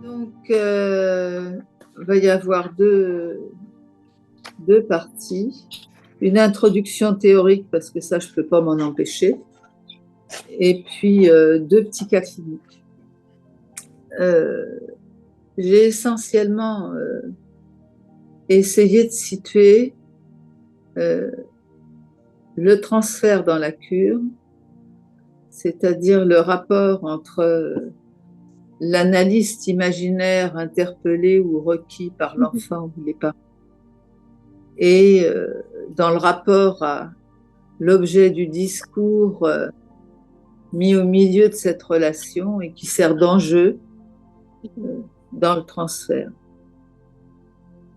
Donc, il va y avoir deux parties. Une introduction théorique, parce que ça, je ne peux pas m'en empêcher. Et puis, deux petits cas cliniques. J'ai essentiellement essayé de situer le transfert dans la cure, c'est-à-dire le rapport entre l'analyste imaginaire interpellé ou requis par l'enfant ou les parents, et dans le rapport à l'objet du discours mis au milieu de cette relation et qui sert d'enjeu dans le transfert.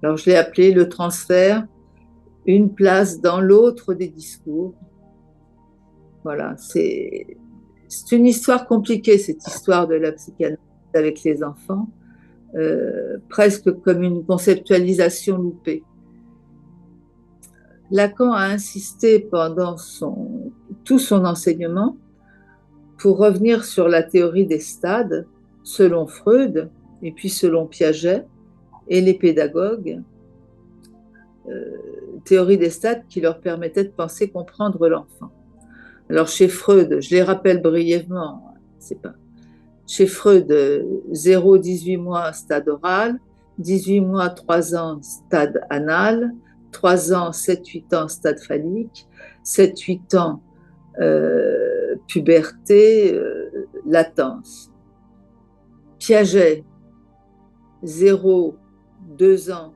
Alors je l'ai appelé le transfert, une place dans l'autre des discours. Voilà, c'est une histoire compliquée, cette histoire de la psychanalyse avec les enfants, presque comme une conceptualisation loupée. Lacan a insisté pendant tout son enseignement pour revenir sur la théorie des stades, selon Freud et puis selon Piaget et les pédagogues, théorie des stades qui leur permettait de penser comprendre l'enfant. Alors chez Freud, je les rappelle brièvement, c'est pas. Chez Freud, 0-18 mois, stade oral, 18 mois, 3 ans, stade anal, 3 ans, 7-8 ans, stade phallique, 7-8 ans, puberté, latence. Piaget, 0-2 ans,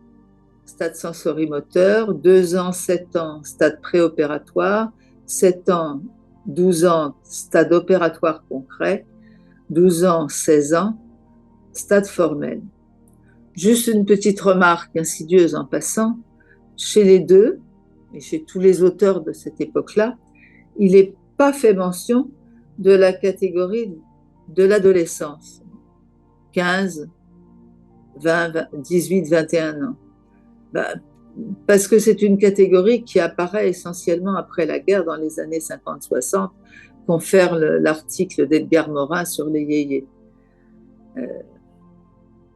stade sensorimoteur, 2 ans, 7 ans, stade préopératoire, 7 ans, 12 ans, stade opératoire concret, 12 ans, 16 ans, stade formel. Juste une petite remarque insidieuse en passant, chez les deux, et chez tous les auteurs de cette époque-là, il n'est pas fait mention de la catégorie de l'adolescence, 15, 20, 18, 21 ans. Parce que c'est une catégorie qui apparaît essentiellement après la guerre, dans les années 50-60, confère l'article d'Edgar Morin sur les yéyés.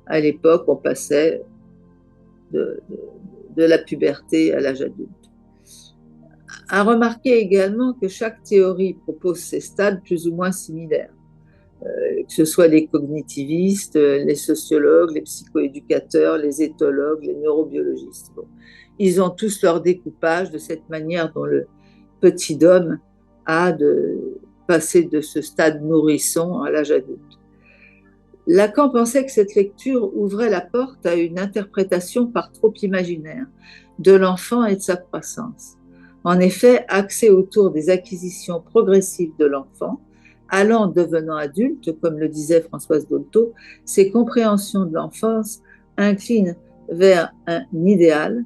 À l'époque, on passait de la puberté à l'âge adulte. À remarquer également que chaque théorie propose ses stades plus ou moins similaires, que ce soit les cognitivistes, les sociologues, les psychoéducateurs, les éthologues, les neurobiologistes. Bon. Ils ont tous leur découpage de cette manière dont le petit homme a de passer de ce stade nourrisson à l'âge adulte. Lacan pensait que cette lecture ouvrait la porte à une interprétation par trop imaginaire de l'enfant et de sa croissance. En effet, axée autour des acquisitions progressives de l'enfant, allant devenant adulte, comme le disait Françoise Dolto, ses compréhensions de l'enfance inclinent vers un idéal,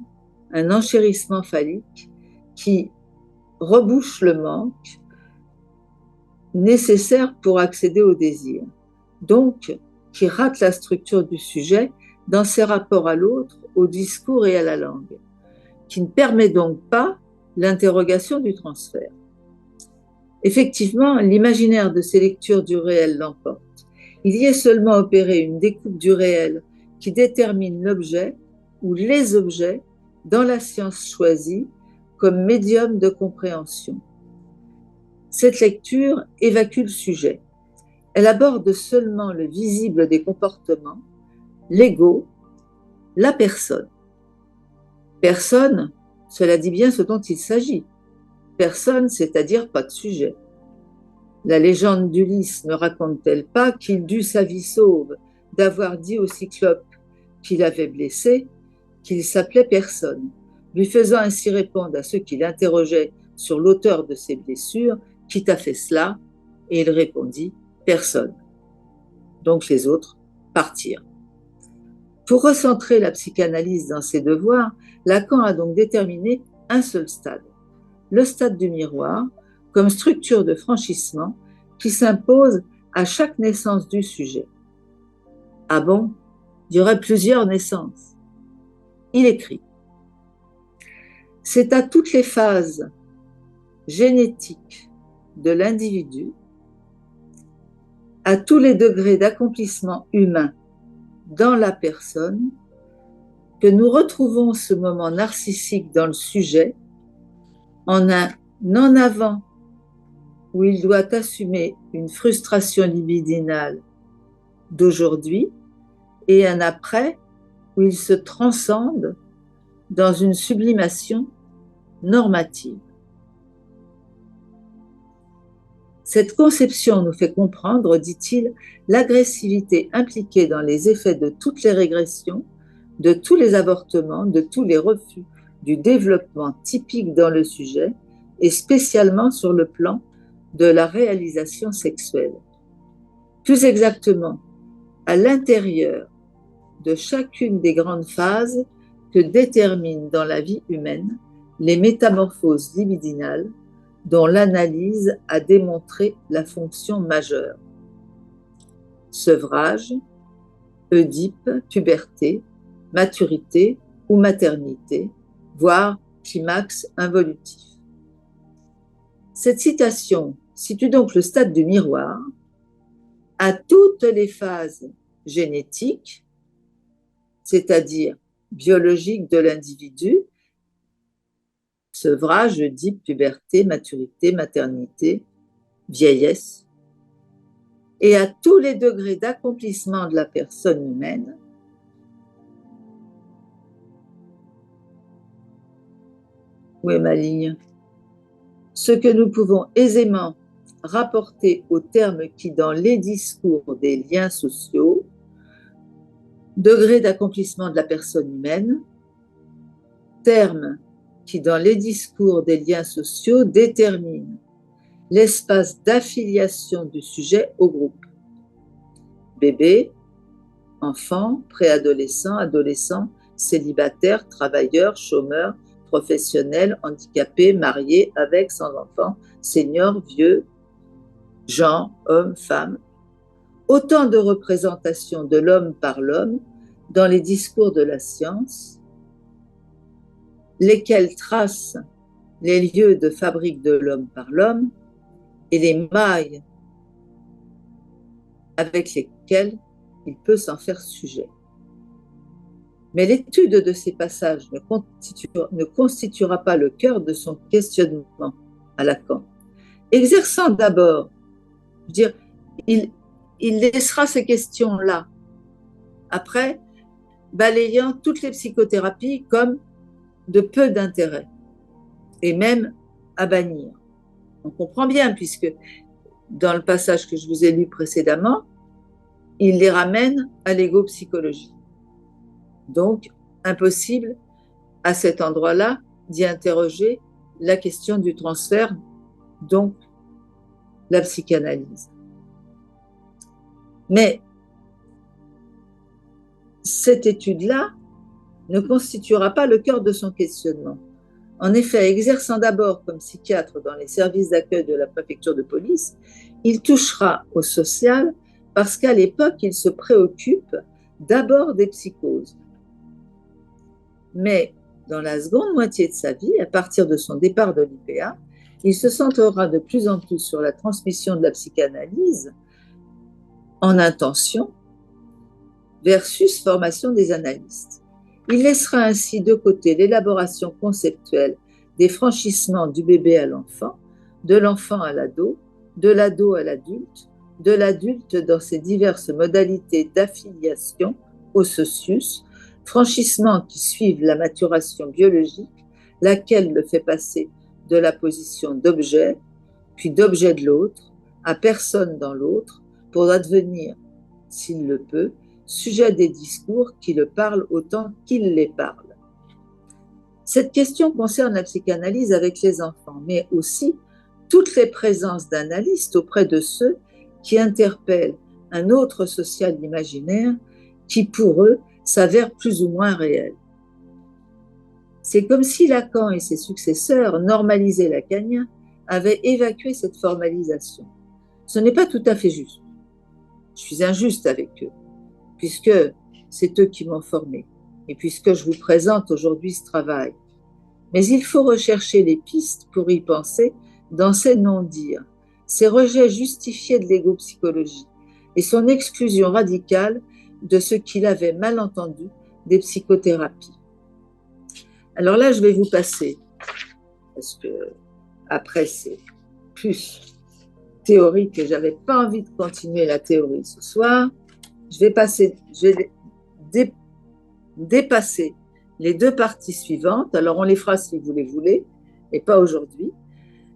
un enchérissement phallique qui rebouche le manque nécessaire pour accéder au désir. Donc, qui rate la structure du sujet dans ses rapports à l'autre, au discours et à la langue, qui ne permet donc pas l'interrogation du transfert. Effectivement, l'imaginaire de ces lectures du réel l'emporte. Il y est seulement opéré une découpe du réel qui détermine l'objet ou les objets dans la science choisie comme médium de compréhension. Cette lecture évacue le sujet. Elle aborde seulement le visible des comportements, l'ego, la personne. Personne, cela dit bien ce dont il s'agit. Personne, c'est-à-dire pas de sujet. La légende d'Ulysse ne raconte-t-elle pas qu'il dut sa vie sauve d'avoir dit au cyclope qu'il avait blessé qu'il s'appelait personne, lui faisant ainsi répondre à ceux qui l'interrogeaient sur l'auteur de ses blessures, qui t'a fait cela? Et il répondit, personne. Donc les autres partirent. Pour recentrer la psychanalyse dans ses devoirs, Lacan a donc déterminé un seul stade, le stade du miroir, comme structure de franchissement qui s'impose à chaque naissance du sujet. Ah bon? Il y aurait plusieurs naissances. Il écrit: c'est à toutes les phases génétiques de l'individu, à tous les degrés d'accomplissement humain dans la personne, que nous retrouvons ce moment narcissique dans le sujet en un en avant où il doit assumer une frustration libidinale d'aujourd'hui et un après où il se transcende dans une sublimation normative. Cette conception nous fait comprendre, dit-il, l'agressivité impliquée dans les effets de toutes les régressions, de tous les avortements, de tous les refus du développement typique dans le sujet, et spécialement sur le plan de la réalisation sexuelle. Plus exactement, à l'intérieur de chacune des grandes phases que déterminent dans la vie humaine les métamorphoses libidinales dont l'analyse a démontré la fonction majeure. Sevrage, Oedipe, puberté, maturité ou maternité, voire climax involutif. Cette citation situe donc le stade du miroir à toutes les phases génétiques, c'est-à-dire biologiques de l'individu, sevrage, Oedipe, puberté, maturité, maternité, vieillesse, et à tous les degrés d'accomplissement de la personne humaine, où est ma ligne? Ce que nous pouvons aisément rapporter aux termes qui, dans les discours des liens sociaux, degré d'accomplissement de la personne humaine, termes qui, dans les discours des liens sociaux, déterminent l'espace d'affiliation du sujet au groupe. Bébé, enfant, préadolescent, adolescent, célibataire, travailleur, chômeur, professionnel, handicapé, marié, avec, sans enfant, senior, vieux, genre, homme, femme. Autant de représentations de l'homme par l'homme dans les discours de la science, lesquels tracent les lieux de fabrique de l'homme par l'homme et les mailles avec lesquelles il peut s'en faire sujet. Mais l'étude de ces passages ne constituera pas le cœur de son questionnement à Lacan. Exerçant d'abord, je veux dire, il laissera ces questions-là. Après, balayant toutes les psychothérapies comme de peu d'intérêt et même à bannir. On comprend bien, puisque dans le passage que je vous ai lu précédemment, il les ramène à l'ego-psychologie. Donc, impossible à cet endroit-là d'y interroger la question du transfert, donc la psychanalyse. Mais cette étude-là ne constituera pas le cœur de son questionnement. En effet, exerçant d'abord comme psychiatre dans les services d'accueil de la préfecture de police, il touchera au social parce qu'à l'époque, il se préoccupe d'abord des psychoses. Mais dans la seconde moitié de sa vie, à partir de son départ de l'IPA, il se centrera de plus en plus sur la transmission de la psychanalyse en intention versus formation des analystes. Il laissera ainsi de côté l'élaboration conceptuelle des franchissements du bébé à l'enfant, de l'enfant à l'ado, de l'ado à l'adulte, de l'adulte dans ses diverses modalités d'affiliation au socius, franchissements qui suivent la maturation biologique, laquelle le fait passer de la position d'objet, puis d'objet de l'autre, à personne dans l'autre, pour advenir, s'il le peut, sujet des discours qui le parlent autant qu'il les parle. Cette question concerne la psychanalyse avec les enfants, mais aussi toutes les présences d'analystes auprès de ceux qui interpellent un autre social imaginaire qui, pour eux, s'avère plus ou moins réel. C'est comme si Lacan et ses successeurs, normalisés lacaniens, avaient évacué cette formalisation. Ce n'est pas tout à fait juste. Je suis injuste avec eux, puisque c'est eux qui m'ont formé, et puisque je vous présente aujourd'hui ce travail. Mais il faut rechercher les pistes pour y penser dans ces non-dires, ces rejets justifiés de l'ego-psychologie et son exclusion radicale de ce qu'il avait mal entendu des psychothérapies. Alors là, je vais vous passer, parce que après c'est plus théorique et j'avais pas envie de continuer la théorie ce soir. Je vais dépasser les deux parties suivantes. Alors on les fera si vous les voulez, et pas aujourd'hui.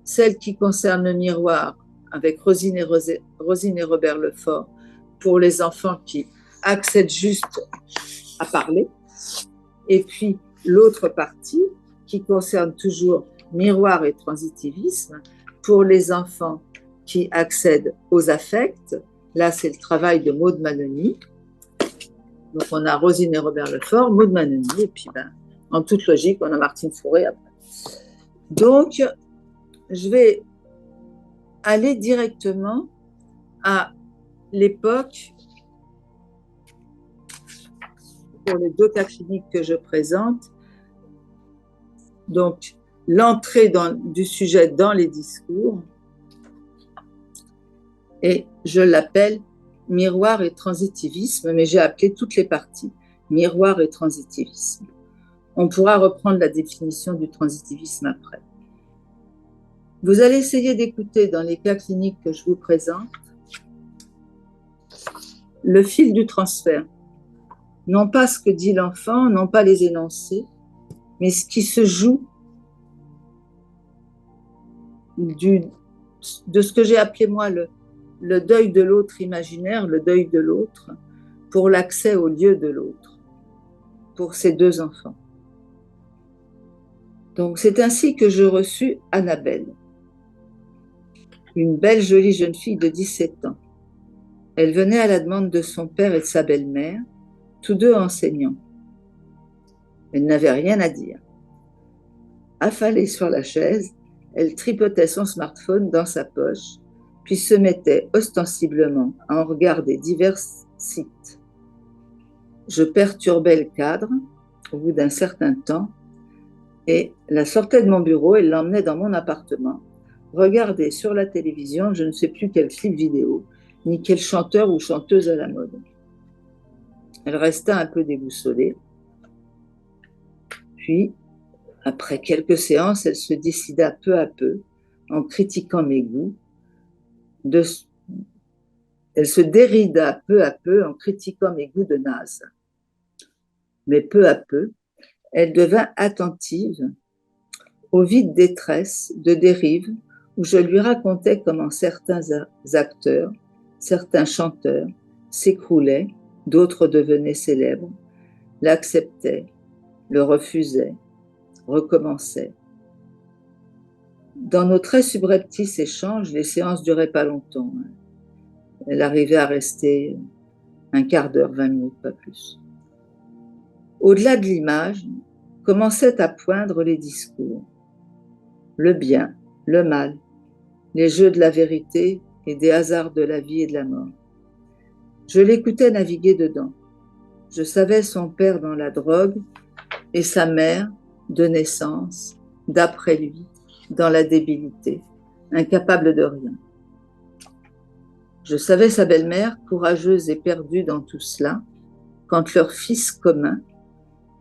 Celle qui concerne le miroir avec Rosine et Robert Lefort pour les enfants qui accèdent juste à parler. Et puis l'autre partie qui concerne toujours miroir et transitivisme pour les enfants qui accèdent aux affects. Là, c'est le travail de Maud Manoni. Donc, on a Rosine et Robert Lefort, Maud Manoni, et puis, en toute logique, on a Martine Fourré après. Donc, je vais aller directement à l'époque, pour les deux cas cliniques que je présente. Donc, l'entrée du sujet dans les discours, et je l'appelle miroir et transitivisme, mais j'ai appelé toutes les parties miroir et transitivisme. On pourra reprendre la définition du transitivisme après. Vous allez essayer d'écouter dans les cas cliniques que je vous présente le fil du transfert. Non pas ce que dit l'enfant, non pas les énoncés, mais ce qui se joue de ce que j'ai appelé moi le deuil de l'autre imaginaire, le deuil de l'autre, pour l'accès au lieu de l'autre, pour ces deux enfants. Donc c'est ainsi que je reçus Annabelle, une belle jolie jeune fille de 17 ans. Elle venait à la demande de son père et de sa belle-mère, tous deux enseignants. Elle n'avait rien à dire. Affalée sur la chaise, elle tripotait son smartphone dans sa poche, puis se mettait ostensiblement à en regarder divers sites. Je perturbais le cadre au bout d'un certain temps et la sortais de mon bureau et l'emmenais dans mon appartement, regarder sur la télévision je ne sais plus quel clip vidéo, ni quel chanteur ou chanteuse à la mode. Elle resta un peu déboussolée. Puis, après quelques séances, elle se décida peu à peu, en critiquant mes goûts, elle se dérida peu à peu en critiquant mes goûts de naze. Mais peu à peu, elle devint attentive aux vides détresse de dérive où je lui racontais comment certains acteurs, certains chanteurs s'écroulaient, d'autres devenaient célèbres, l'acceptaient, le refusaient, recommençaient. Dans nos très subreptices échanges, les séances duraient pas longtemps. Elle arrivait à rester un quart d'heure, 20 minutes, pas plus. Au-delà de l'image, commençaient à poindre les discours. Le bien, le mal, les jeux de la vérité et des hasards de la vie et de la mort. Je l'écoutais naviguer dedans. Je savais son père dans la drogue et sa mère, de naissance, d'après lui, dans la débilité, incapable de rien. Je savais sa belle-mère, courageuse et perdue dans tout cela, quand leur fils commun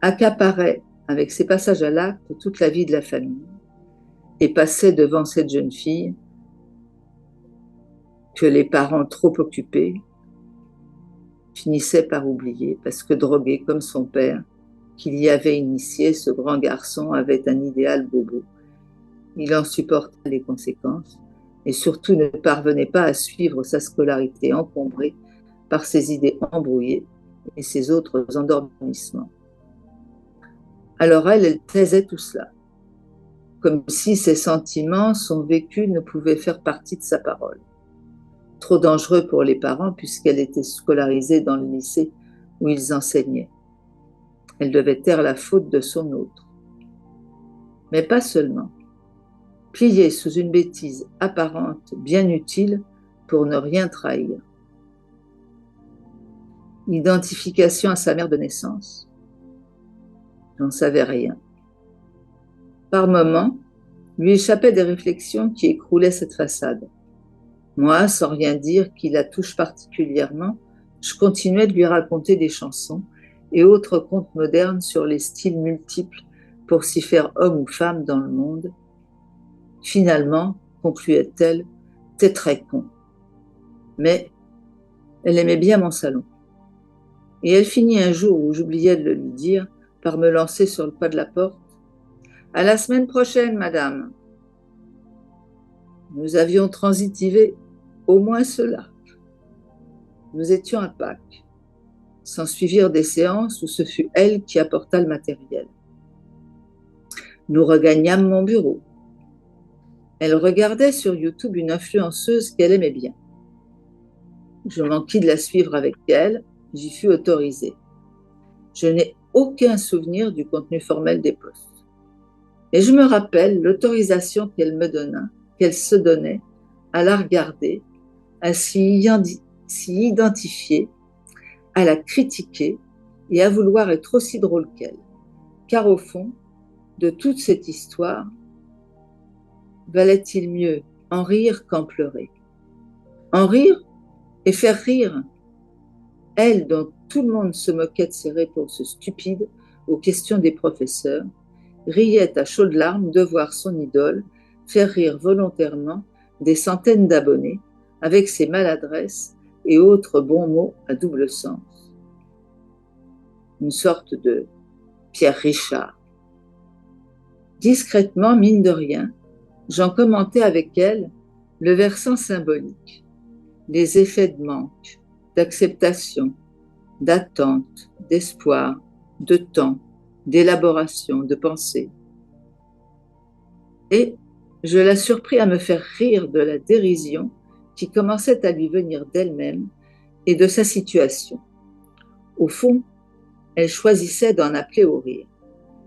accaparait, avec ses passages à l'acte, toute la vie de la famille et passait devant cette jeune fille que les parents trop occupés finissaient par oublier parce que drogué comme son père, qu'il y avait initié, ce grand garçon avait un idéal bobo. Il en supportait les conséquences et surtout ne parvenait pas à suivre sa scolarité encombrée par ses idées embrouillées et ses autres endormissements. Alors elle taisait tout cela, comme si ses sentiments, son vécu ne pouvaient faire partie de sa parole. Trop dangereux pour les parents puisqu'elle était scolarisée dans le lycée où ils enseignaient. Elle devait taire la faute de son autre. Mais pas seulement. Pliée sous une bêtise apparente, bien utile pour ne rien trahir. Identification à sa mère de naissance. J'en savais rien. Par moments, lui échappaient des réflexions qui écroulaient cette façade. Moi, sans rien dire qui la touche particulièrement, Je continuais de lui raconter des chansons et autres contes modernes sur les styles multiples pour s'y faire homme ou femme dans le monde. Finalement, concluait-elle, t'es très con. Mais elle aimait bien mon salon. Et elle finit un jour où j'oubliais de le lui dire par me lancer sur le pas de la porte. À la semaine prochaine, madame. Nous avions transitivé au moins cela. Nous étions à Pâques. S'ensuivirent des séances où ce fut elle qui apporta le matériel. Nous regagnâmes mon bureau. Elle regardait sur YouTube une influenceuse qu'elle aimait bien. Je m'enquis de la suivre avec elle, j'y fus autorisée. Je n'ai aucun souvenir du contenu formel des posts. Et je me rappelle l'autorisation qu'elle me donna, qu'elle se donnait à la regarder, à s'y identifier, à la critiquer et à vouloir être aussi drôle qu'elle. Car au fond, de toute cette histoire, valait-il mieux en rire qu'en pleurer? En rire et faire rire elle dont tout le monde se moquait de ses réponses stupides aux questions des professeurs, riait à chaudes larmes de voir son idole faire rire volontairement des centaines d'abonnés avec ses maladresses et autres bons mots à double sens. Une sorte de Pierre Richard. Discrètement, mine de rien, j'en commentais avec elle le versant symbolique, les effets de manque, d'acceptation, d'attente, d'espoir, de temps, d'élaboration, de pensée. Et je la surpris à me faire rire de la dérision qui commençait à lui venir d'elle-même et de sa situation. Au fond, elle choisissait d'en appeler au rire,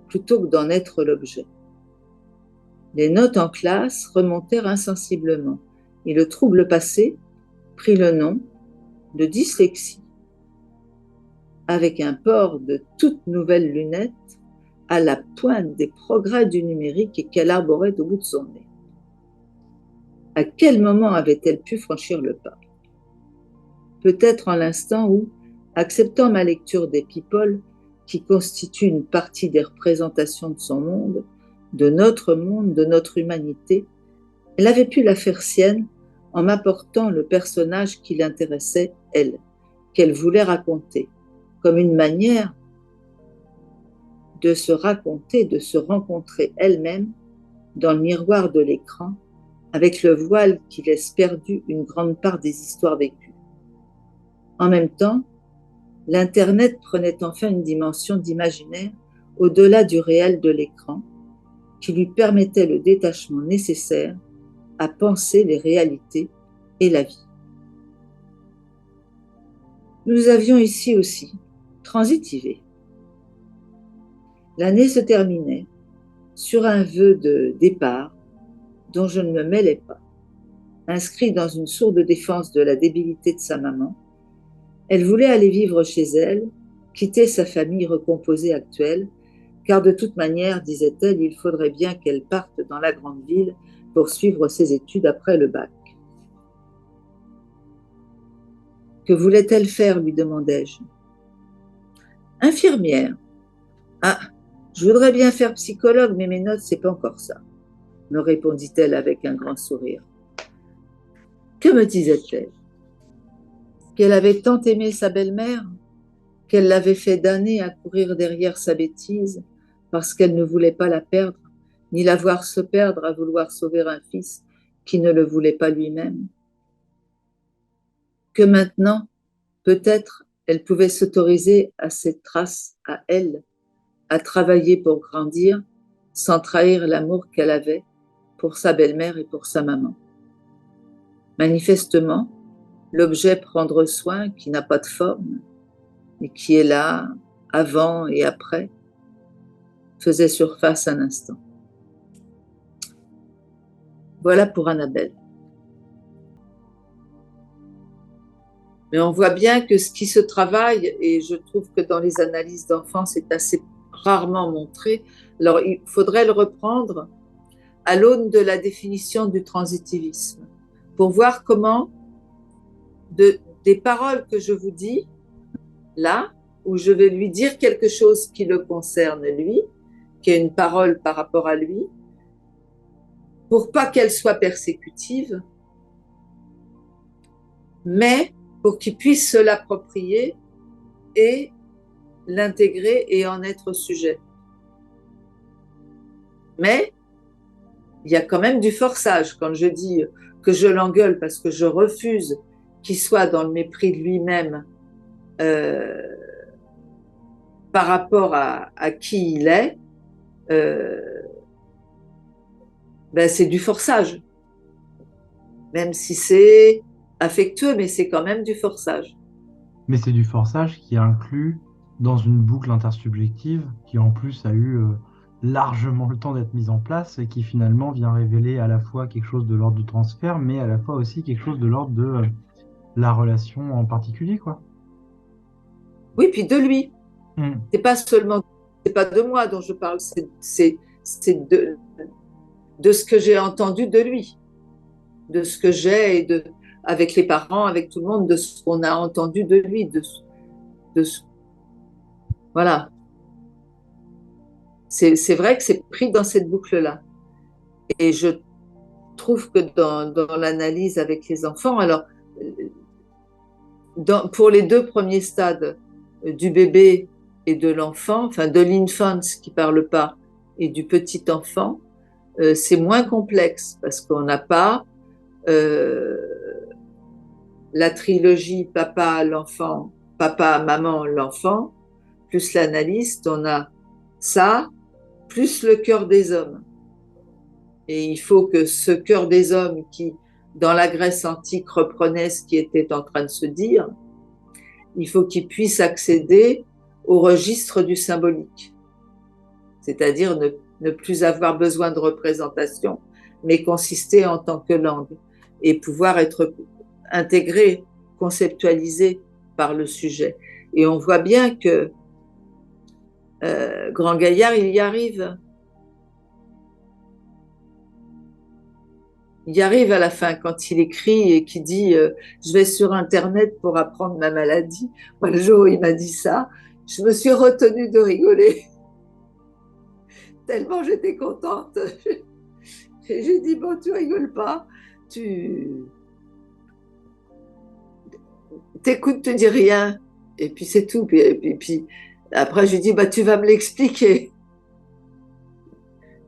plutôt que d'en être l'objet. Les notes en classe remontèrent insensiblement et le trouble passé prit le nom de dyslexie, avec un port de toutes nouvelles lunettes à la pointe des progrès du numérique et qu'elle arborait au bout de son nez. À quel moment avait-elle pu franchir le pas? Peut-être en l'instant où, acceptant ma lecture des people, qui constitue une partie des représentations de son monde, de notre humanité, elle avait pu la faire sienne en m'apportant le personnage qui l'intéressait, elle, qu'elle voulait raconter, comme une manière de se raconter, de se rencontrer elle-même dans le miroir de l'écran, avec le voile qui laisse perdu une grande part des histoires vécues. En même temps, l'Internet prenait enfin une dimension d'imaginaire au-delà du réel de l'écran, qui lui permettait le détachement nécessaire à penser les réalités et la vie. Nous avions ici aussi transitivé. L'année se terminait sur un vœu de départ dont je ne me mêlais pas. Inscrit dans une sourde défense de la débilité de sa maman, elle voulait aller vivre chez elle, quitter sa famille recomposée actuelle, car de toute manière, disait-elle, il faudrait bien qu'elle parte dans la grande ville pour suivre ses études après le bac. Que voulait-elle faire, lui demandai-je. Infirmière. Ah, je voudrais bien faire psychologue, mais mes notes, c'est pas encore ça, me répondit-elle avec un grand sourire. Que me disait-elle? Qu'elle avait tant aimé sa belle-mère, qu'elle l'avait fait damner à courir derrière sa bêtise, parce qu'elle ne voulait pas la perdre, ni la voir se perdre à vouloir sauver un fils qui ne le voulait pas lui-même. Que maintenant, peut-être, elle pouvait s'autoriser à cette trace, à elle, à travailler pour grandir, sans trahir l'amour qu'elle avait pour sa belle-mère et pour sa maman. Manifestement, l'objet prendre soin qui n'a pas de forme, et qui est là, avant et après, faisait surface un instant. Voilà pour Annabelle. Mais on voit bien que ce qui se travaille, et je trouve que dans les analyses d'enfants, c'est assez rarement montré, alors il faudrait le reprendre à l'aune de la définition du transitivisme, pour voir comment des des paroles que je vous dis là, où je vais lui dire quelque chose qui le concerne lui, qui est une parole par rapport à lui, pour pas qu'elle soit persécutive, mais pour qu'il puisse se l'approprier et l'intégrer et en être sujet. Mais il y a quand même du forçage quand je dis que je l'engueule parce que je refuse qu'il soit dans le mépris de lui-même par rapport à qui il est. Ben c'est du forçage, même si c'est affectueux, mais c'est quand même du forçage. Mais c'est du forçage qui est inclus dans une boucle intersubjective qui en plus a eu largement le temps d'être mise en place et qui finalement vient révéler à la fois quelque chose de l'ordre du transfert, mais à la fois aussi quelque chose de l'ordre de la relation en particulier, quoi. Oui, puis de lui. Mm. C'est pas seulement, c'est pas de moi dont je parle, c'est de ce que j'ai entendu de lui, de ce que j'ai et de, avec les parents, avec tout le monde, de ce qu'on a entendu de lui, de voilà. C'est vrai que c'est pris dans cette boucle-là. Et je trouve que dans l'analyse avec les enfants, alors, pour les deux premiers stades du bébé et de l'enfant, enfin de l'infant qui parle pas et du petit enfant, c'est moins complexe parce qu'on n'a pas euh, la trilogie papa, l'enfant, papa, maman, l'enfant, plus l'analyste, on a ça, plus le cœur des hommes. Et il faut que ce cœur des hommes qui, dans la Grèce antique, reprenait ce qui était en train de se dire, il faut qu'il puisse accéder au registre du symbolique, c'est-à-dire ne plus avoir besoin de représentation, mais consister en tant que langue et pouvoir être intégré, conceptualisé par le sujet. Et on voit bien que Grand Gaillard, il y arrive. Il y arrive à la fin quand il écrit et qu'il dit je vais sur Internet pour apprendre ma maladie. Moi, le jour où il m'a dit ça, je me suis retenue de rigoler tellement j'étais contente. J'ai dit bon, tu rigoles pas, tu t'écoutes, tu dis rien, et puis c'est tout. Puis après, je lui dis bah tu vas me l'expliquer.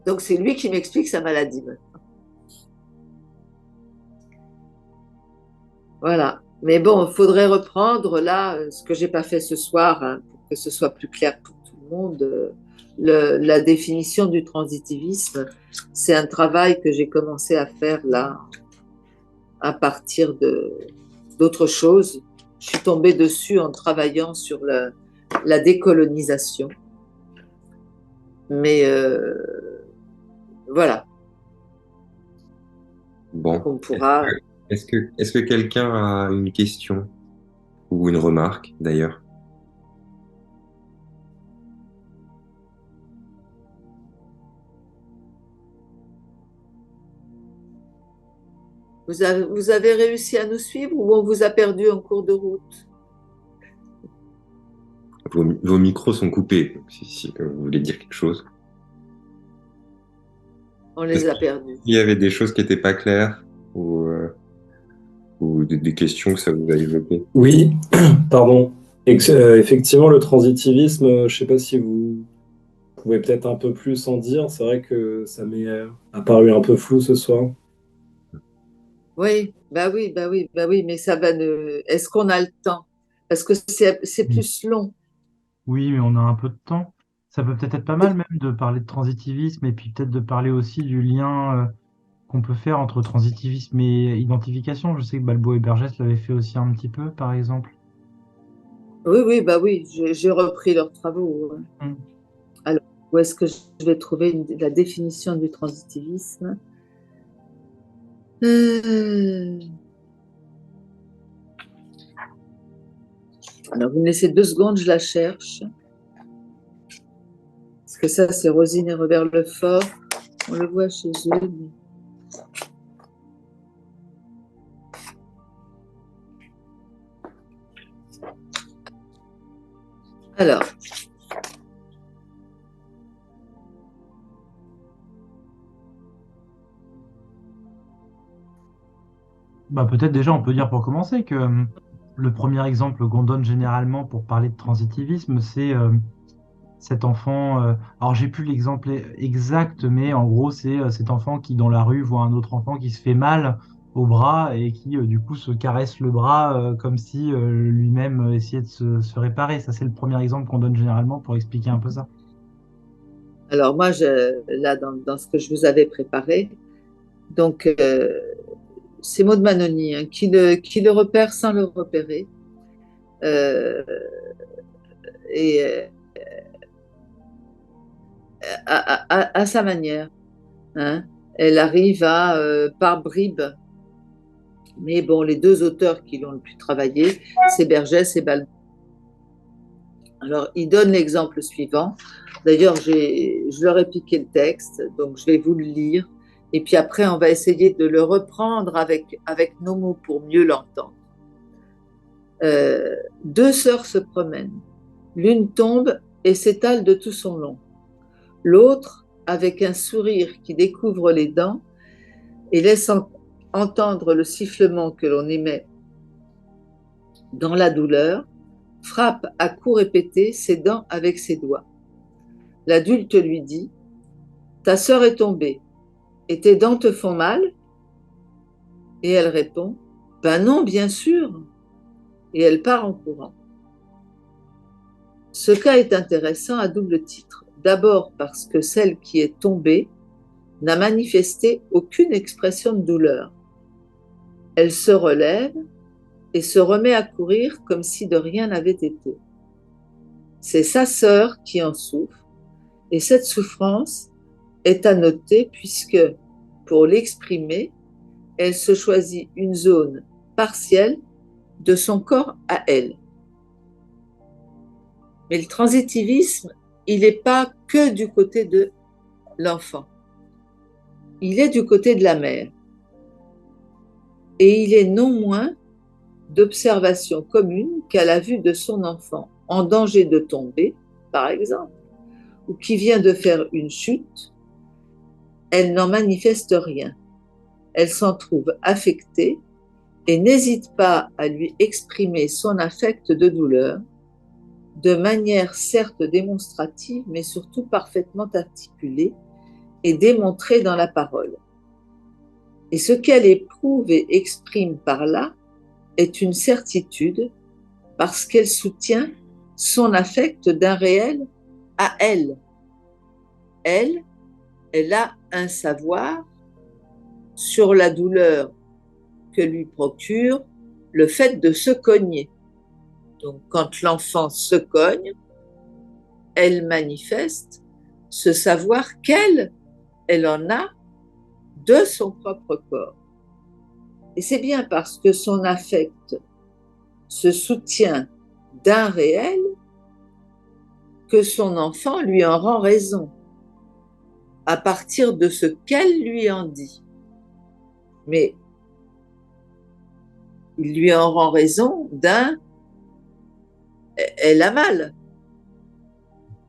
Donc c'est lui qui m'explique sa maladie. Voilà. Mais bon, il faudrait reprendre là ce que j'ai pas fait ce soir hein, pour que ce soit plus clair pour tout le monde. La définition du transitivisme, c'est un travail que j'ai commencé à faire là à partir de d'autres choses. Je suis tombée dessus en travaillant sur la décolonisation. Mais voilà. Donc Bon. on pourra. Est-ce que quelqu'un a une question ou une remarque d'ailleurs? Vous avez réussi à nous suivre ou on vous a perdu en cours de route? Vos micros sont coupés, donc si vous voulez dire quelque chose. On Est-ce les a perdus. qu'il y avait des choses qui n'étaient pas claires ou des questions que ça vous a évoquées? Oui, pardon. Effectivement, le transitivisme, je ne sais pas si vous pouvez peut-être un peu plus en dire. C'est vrai que ça m'est apparu un peu flou ce soir. Oui, bah oui, bah oui, bah oui, mais ça va ne. Est-ce qu'on a le temps? Parce que c'est Oui. plus long. Oui, mais on a un peu de temps. Ça peut peut-être être pas mal même de parler de transitivisme et puis peut-être de parler aussi du lien qu'on peut faire entre transitivisme et identification. Je sais que Balbo et Bergès l'avaient fait aussi un petit peu, par exemple. Oui, oui, bah oui, j'ai repris leurs travaux. Mm. Alors, où est-ce que je vais trouver la définition du transitivisme? Euh, Alors, vous me laissez 2 secondes, je la cherche. Parce que ça, c'est Rosine et Robert Lefort. On le voit chez eux. Alors, Bah, peut-être déjà, on peut dire pour commencer que le premier exemple qu'on donne généralement pour parler de transitivisme, c'est cet enfant. Alors, j'ai plus l'exemple exact, mais en gros, c'est cet enfant qui, dans la rue, voit un autre enfant qui se fait mal au bras et qui, du coup, se caresse le bras comme si lui-même essayait de se réparer. Ça, c'est le premier exemple qu'on donne généralement pour expliquer un peu ça. alors moi, là, dans ce que je vous avais préparé, donc c'est Maud Manoni hein, qui le repère sans le repérer. Euh, et à sa manière. Hein. Elle arrive par bribes, mais bon, les deux auteurs qui l'ont le plus travaillé, c'est Bergès et Baldin. Alors, il donne l'exemple suivant. D'ailleurs, je leur ai piqué le texte, donc je vais vous le lire. Et puis après, on va essayer de le reprendre avec nos mots pour mieux l'entendre. Deux sœurs se promènent. L'une tombe et s'étale de tout son long. L'autre, avec un sourire qui découvre les dents et laisse entendre le sifflement que l'on émet dans la douleur, frappe à coups répétés ses dents avec ses doigts. L'adulte lui dit « Ta sœur est tombée, et tes dents te font mal ?» Et elle répond « Ben non, bien sûr !» Et elle part en courant. Ce cas est intéressant à double titre. D'abord parce que celle qui est tombée n'a manifesté aucune expression de douleur. Elle se relève et se remet à courir comme si de rien n'avait été. C'est sa sœur qui en souffre, et cette souffrance est à noter puisque, pour l'exprimer, elle se choisit une zone partielle de son corps à elle. Mais le transitivisme, il n'est pas que du côté de l'enfant. Il est du côté de la mère. Et il est non moins d'observation commune qu'à la vue de son enfant en danger de tomber, par exemple, ou qui vient de faire une chute, elle n'en manifeste rien. Elle s'en trouve affectée et n'hésite pas à lui exprimer son affect de douleur, de manière certes démonstrative, mais surtout parfaitement articulée et démontrée dans la parole. Et ce qu'elle éprouve et exprime par là est une certitude parce qu'elle soutient son affect d'un réel à elle. Elle, elle a un savoir sur la douleur que lui procure le fait de se cogner. Donc, quand l'enfant se cogne, elle manifeste ce savoir qu'elle, elle en a de son propre corps. Et c'est bien parce que son affect se soutient d'un réel que son enfant lui en rend raison à partir de ce qu'elle lui en dit. Mais il lui en rend raison d'un elle a mal.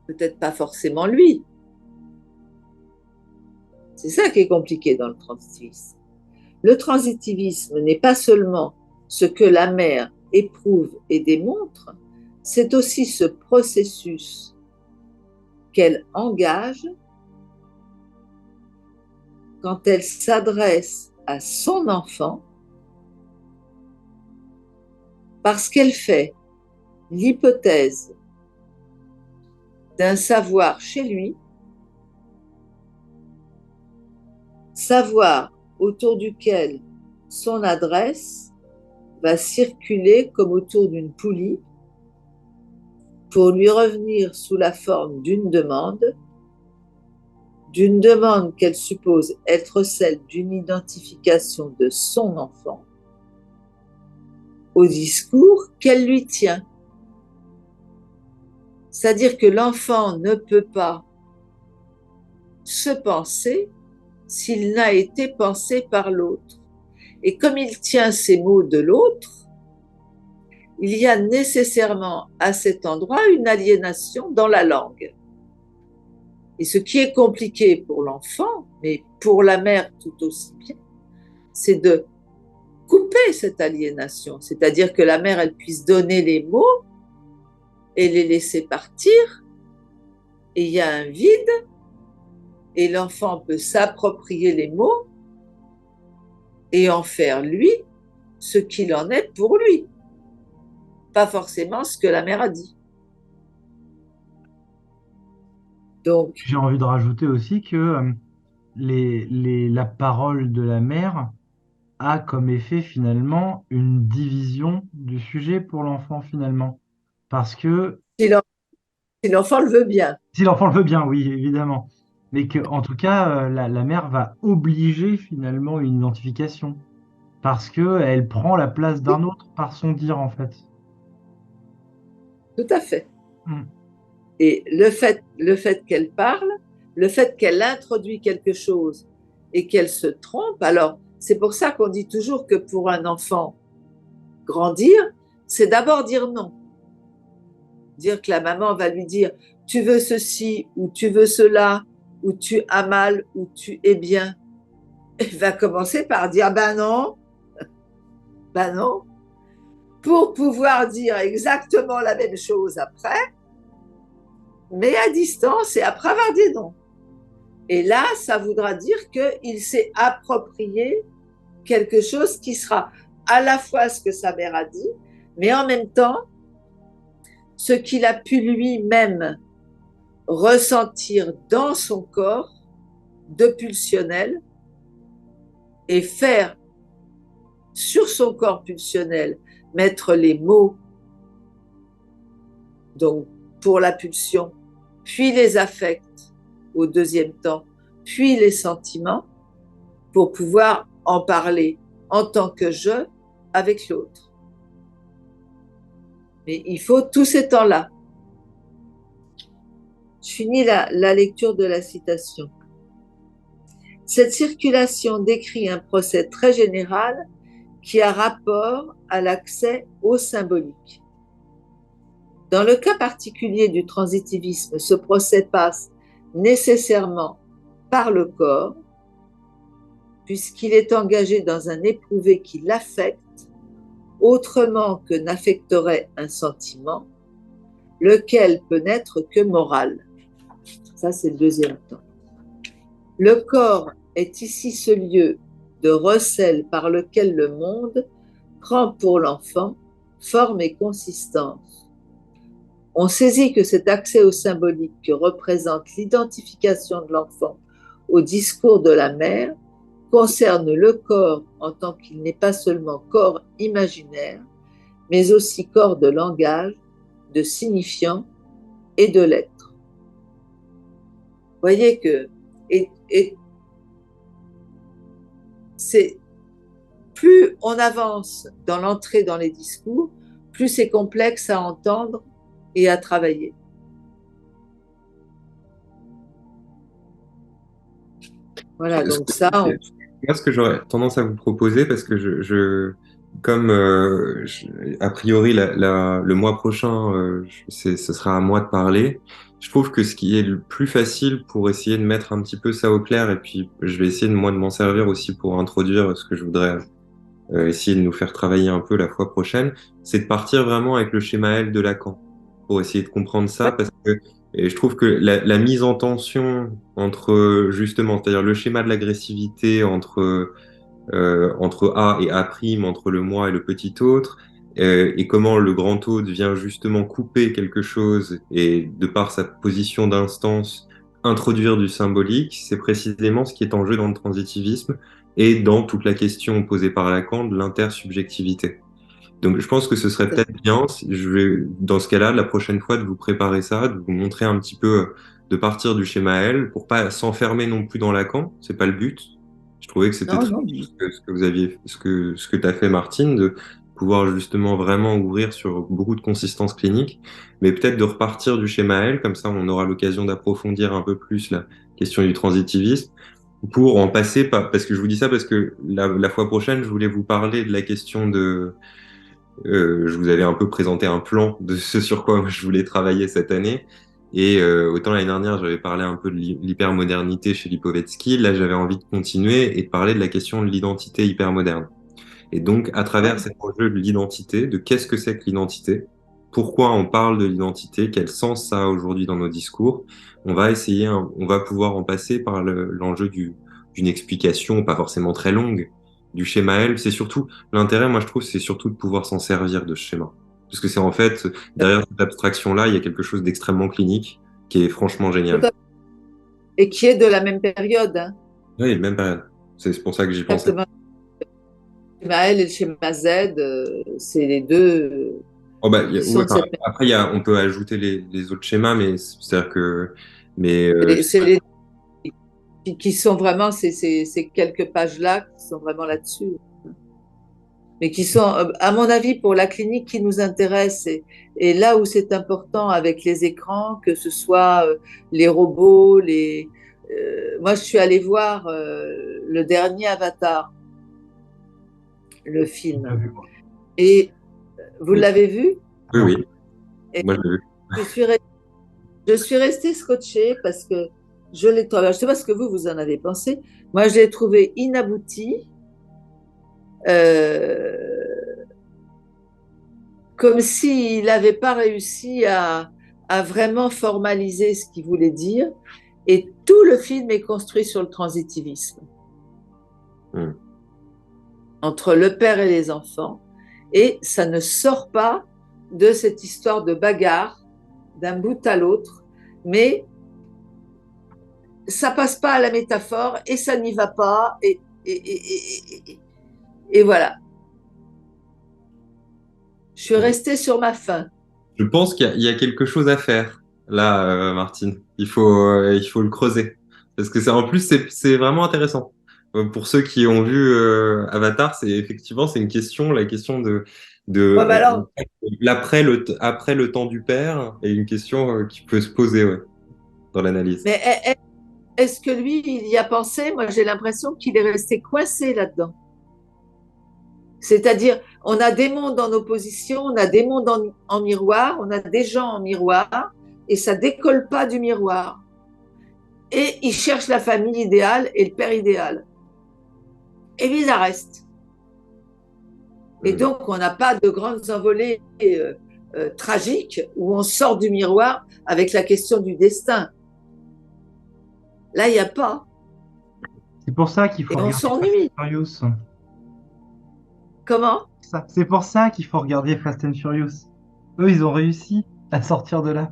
Peut-être pas forcément lui. C'est ça qui est compliqué dans le transitivisme. Le transitivisme n'est pas seulement ce que la mère éprouve et démontre, c'est aussi ce processus qu'elle engage quand elle s'adresse à son enfant parce qu'elle fait l'hypothèse d'un savoir chez lui, savoir autour duquel son adresse va circuler comme autour d'une poulie pour lui revenir sous la forme d'une demande qu'elle suppose être celle d'une identification de son enfant au discours qu'elle lui tient. C'est-à-dire que l'enfant ne peut pas se penser s'il n'a été pensé par l'autre. Et comme il tient ces mots de l'autre, il y a nécessairement à cet endroit une aliénation dans la langue. Et ce qui est compliqué pour l'enfant, mais pour la mère tout aussi bien, c'est de couper cette aliénation, c'est-à-dire que la mère, elle puisse donner les mots et les laisser partir, et il y a un vide, et l'enfant peut s'approprier les mots et en faire, lui, ce qu'il en est pour lui, pas forcément ce que la mère a dit. Donc, J'ai envie de rajouter aussi que la parole de la mère a comme effet finalement une division du sujet pour l'enfant finalement. Parce que si l'enfant le veut bien. si l'enfant le veut bien, oui, évidemment. Mais que, en tout cas, la mère va obliger finalement une identification. Parce qu'elle prend la place d'un autre par son dire, en fait. Tout à fait. Mm. Et le fait qu'elle parle, le fait qu'elle introduit quelque chose et qu'elle se trompe, alors c'est pour ça qu'on dit toujours que pour un enfant, grandir, c'est d'abord dire non. Dire que la maman va lui dire tu veux ceci ou tu veux cela ou tu as mal ou tu es bien. Elle va commencer par dire ben non, pour pouvoir dire exactement la même chose après, mais à distance et après avoir dit non. Et là, ça voudra dire qu'il s'est approprié quelque chose qui sera à la fois ce que sa mère a dit, mais en même temps, ce qu'il a pu lui-même ressentir dans son corps de pulsionnel et faire sur son corps pulsionnel mettre les mots, donc pour la pulsion, puis les affects au deuxième temps, puis les sentiments, pour pouvoir en parler en tant que je avec l'autre. Mais il faut tous ces temps-là. Je finis la lecture de la citation. Cette circulation décrit un procès très général qui a rapport à l'accès au symbolique. Dans le cas particulier du transitivisme, ce procès passe nécessairement par le corps, puisqu'il est engagé dans un éprouvé qui l'affecte autrement que n'affecterait un sentiment, lequel peut n'être que moral. Ça, c'est le deuxième temps. Le corps est ici ce lieu de recel par lequel le monde prend pour l'enfant forme et consistance. On saisit que cet accès au symbolique que représente l'identification de l'enfant au discours de la mère concerne le corps en tant qu'il n'est pas seulement corps imaginaire, mais aussi corps de langage, de signifiant et de l'être. Vous voyez que c'est plus on avance dans l'entrée dans les discours, plus c'est complexe à entendre et à travailler. Voilà, donc ça, Moi, ce que j'aurais tendance à vous proposer, parce que comme a priori le mois prochain, ce sera à moi de parler, je trouve que ce qui est le plus facile pour essayer de mettre un petit peu ça au clair, et puis je vais essayer de moi de m'en servir aussi pour introduire ce que je voudrais essayer de nous faire travailler un peu la fois prochaine, c'est de partir vraiment avec le schéma L de Lacan, pour essayer de comprendre ça, parce que et je trouve que la mise en tension entre justement, c'est-à-dire le schéma de l'agressivité entre A et A', entre le moi et le petit autre, et comment le grand autre vient justement couper quelque chose et de par sa position d'instance, introduire du symbolique, c'est précisément ce qui est en jeu dans le transitivisme et dans toute la question posée par Lacan de l'intersubjectivité. Donc, je pense que ce serait peut-être bien, je vais, dans ce cas-là, la prochaine fois, de vous préparer ça, de vous montrer un petit peu, de partir du schéma L, pour pas s'enfermer non plus dans Lacan, c'est pas le but. Je trouvais que c'était très bien ce que vous aviez, ce que t'as fait, Martine, de pouvoir justement vraiment ouvrir sur beaucoup de consistances cliniques, mais peut-être de repartir du schéma L, comme ça on aura l'occasion d'approfondir un peu plus la question du transitivisme, pour en passer, parce que je vous dis ça parce que la fois prochaine, je voulais vous parler de la question je vous avais un peu présenté un plan de ce sur quoi je voulais travailler cette année. Et autant l'année dernière, j'avais parlé un peu de l'hypermodernité chez Lipovetsky, là j'avais envie de continuer et de parler de la question de l'identité hypermoderne. Et donc, à travers cet enjeu de l'identité, de qu'est-ce que c'est que l'identité, pourquoi on parle de l'identité, quel sens ça a aujourd'hui dans nos discours, on va essayer, on va pouvoir en passer par l'enjeu d'une explication, pas forcément très longue, du schéma L. C'est surtout, l'intérêt, moi je trouve, c'est surtout de pouvoir s'en servir de ce schéma. Parce que c'est en fait, derrière cette abstraction-là, il y a quelque chose d'extrêmement clinique qui est franchement génial. Et qui est de la même période. Hein. Oui, même période. C'est pour ça que j'y pensais. Exactement. Le schéma L et le schéma Z, c'est les deux Oh bah, qui sont de cette après, on peut ajouter les autres schémas, mais c'est-à-dire que, mais c'est les qui sont vraiment ces quelques pages-là qui sont vraiment là-dessus. Mais qui sont, à mon avis, pour la clinique qui nous intéresse et là où c'est important avec les écrans, que ce soit les robots, moi je suis allée voir le dernier Avatar, le film. Pas vu, moi. Et vous l'avez vu? oui, Non. oui, Et moi je l'ai vu. je suis restée scotchée parce que je l'ai trouvé. Je ne sais pas ce que vous en avez pensé. Moi, je l'ai trouvé inabouti. Euh, Comme s'il n'avait pas réussi à vraiment formaliser ce qu'il voulait dire. Et tout le film est construit sur le transitivisme, Hmm. entre le père et les enfants. Et ça ne sort pas de cette histoire de bagarre d'un bout à l'autre, mais ça passe pas à la métaphore et ça n'y va pas. Et voilà. Je suis restée sur ma faim. Je pense qu'il y a quelque chose à faire là, Martine. Il faut le creuser parce que c'est en plus c'est vraiment intéressant. Pour ceux qui ont vu Avatar, c'est effectivement c'est une question, la question de Ouais, bah alors, après le temps du père est une question qui peut se poser ouais, dans l'analyse. mais est-ce que lui, il y a pensé? Moi, j'ai l'impression qu'il est resté coincé là-dedans. C'est-à-dire, on a des mondes en opposition, on a des mondes en miroir, on a des gens en miroir, et ça décolle pas du miroir. Et il cherche la famille idéale et le père idéal. Et puis, ça reste. Et donc, on n'a pas de grandes envolées tragiques où on sort du miroir avec la question du destin. Là, il n'y a pas. C'est pour ça qu'il faut Et on regarder Fast s'ennuie. and Furious. Comment? C'est pour ça qu'il faut regarder Fast and Furious. Eux, ils ont réussi à sortir de là.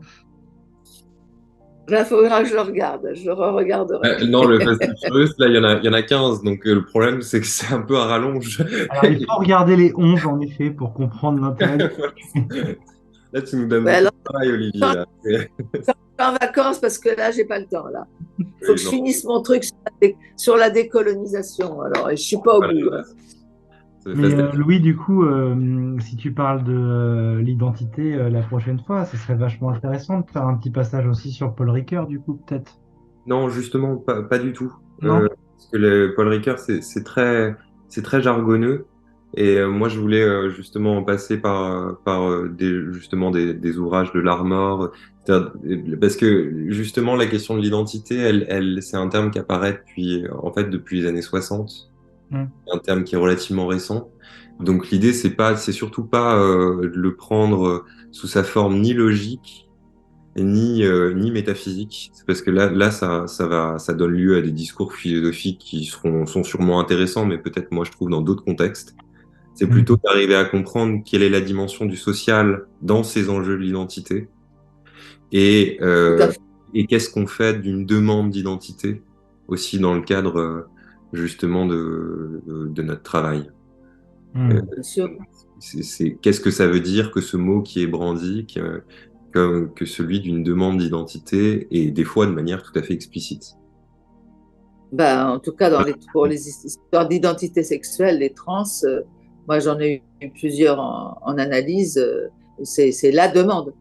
Il faudra que je le regarde. Je le regarderai. Non, le Fast and Furious, là, il y en a 15, donc le problème, c'est que c'est un peu à rallonge. Alors, il faut regarder les 11, en effet, pour comprendre l'intérêt. Là, tu nous donnes Ouais, beaucoup alors, de travail, Olivier. je Là. suis en vacances parce que là, j'ai pas le temps. Là, il faut Oui, que je non, finisse mon truc sur la décolonisation. Alors, et je suis pas au voilà. bout. Hein. C'est Mais Fast and Louis, du coup, si tu parles de l'identité la prochaine fois, ce serait vachement intéressant de faire un petit passage aussi sur Paul Ricoeur, du coup, peut-être. Non, justement, pas du tout. Non? Parce que Paul Ricoeur, c'est très jargonneux. Et moi, je voulais justement en passer par justement des ouvrages de l'Armor. Parce que justement, la question de l'identité, c'est un terme qui apparaît en fait, depuis les années 60. Hmm. Un terme qui est relativement récent. Donc l'idée, c'est surtout pas de le prendre sous sa forme ni logique, ni métaphysique. C'est parce que là, ça donne lieu à des discours philosophiques qui sont sûrement intéressants, mais peut-être moi je trouve dans d'autres contextes. C'est Hmm. plutôt d'arriver à comprendre quelle est la dimension du social dans ces enjeux de l'identité et, Tout à euh, fait. et qu'est-ce qu'on fait d'une demande d'identité aussi dans le cadre justement de notre travail. Euh, Hmm. Bien sûr. Qu'est-ce que ça veut dire que ce mot qui est brandi, que celui d'une demande d'identité et des fois de manière tout à fait explicite. Ben, en tout cas, pour les histoires d'identité sexuelle, les trans, moi j'en ai eu plusieurs en analyse, c'est la demande.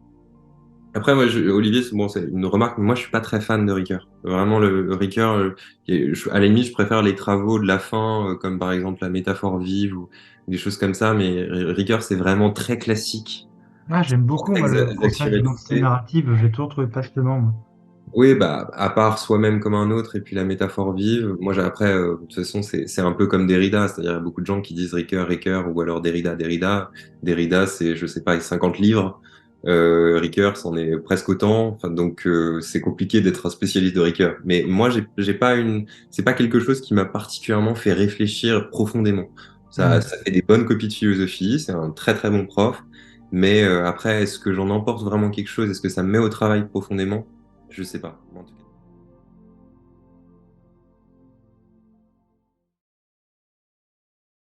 Après, moi, Olivier, c'est bon, c'est une remarque, mais moi, je suis pas très fan de Ricoeur. Vraiment, le Ricoeur, à la limite, je préfère les travaux de la fin, comme par exemple la métaphore vive ou des choses comme ça, mais Ricoeur, c'est vraiment très classique. Ah, j'aime beaucoup, moi, le concept d'identité Actualité. narrative. J'ai toujours trouvé passionnant, moi. Oui, bah, à part soi-même comme un autre et puis la métaphore vive, moi, après, de toute façon, c'est un peu comme Derrida, c'est-à-dire il y a beaucoup de gens qui disent Ricoeur, Ricoeur, ou alors Derrida, Derrida. Derrida, c'est, je sais pas, 50 livres. Ricoeur, c'en est presque autant. Enfin, donc, c'est compliqué d'être un spécialiste de Ricoeur. Mais moi, j'ai pas c'est pas quelque chose qui m'a particulièrement fait réfléchir profondément. Hmm. Ça fait des bonnes copies de philosophie, c'est un très très bon prof. Mais après, est-ce que j'en emporte vraiment quelque chose? Est-ce que ça me met au travail profondément? Je sais pas. En tout cas.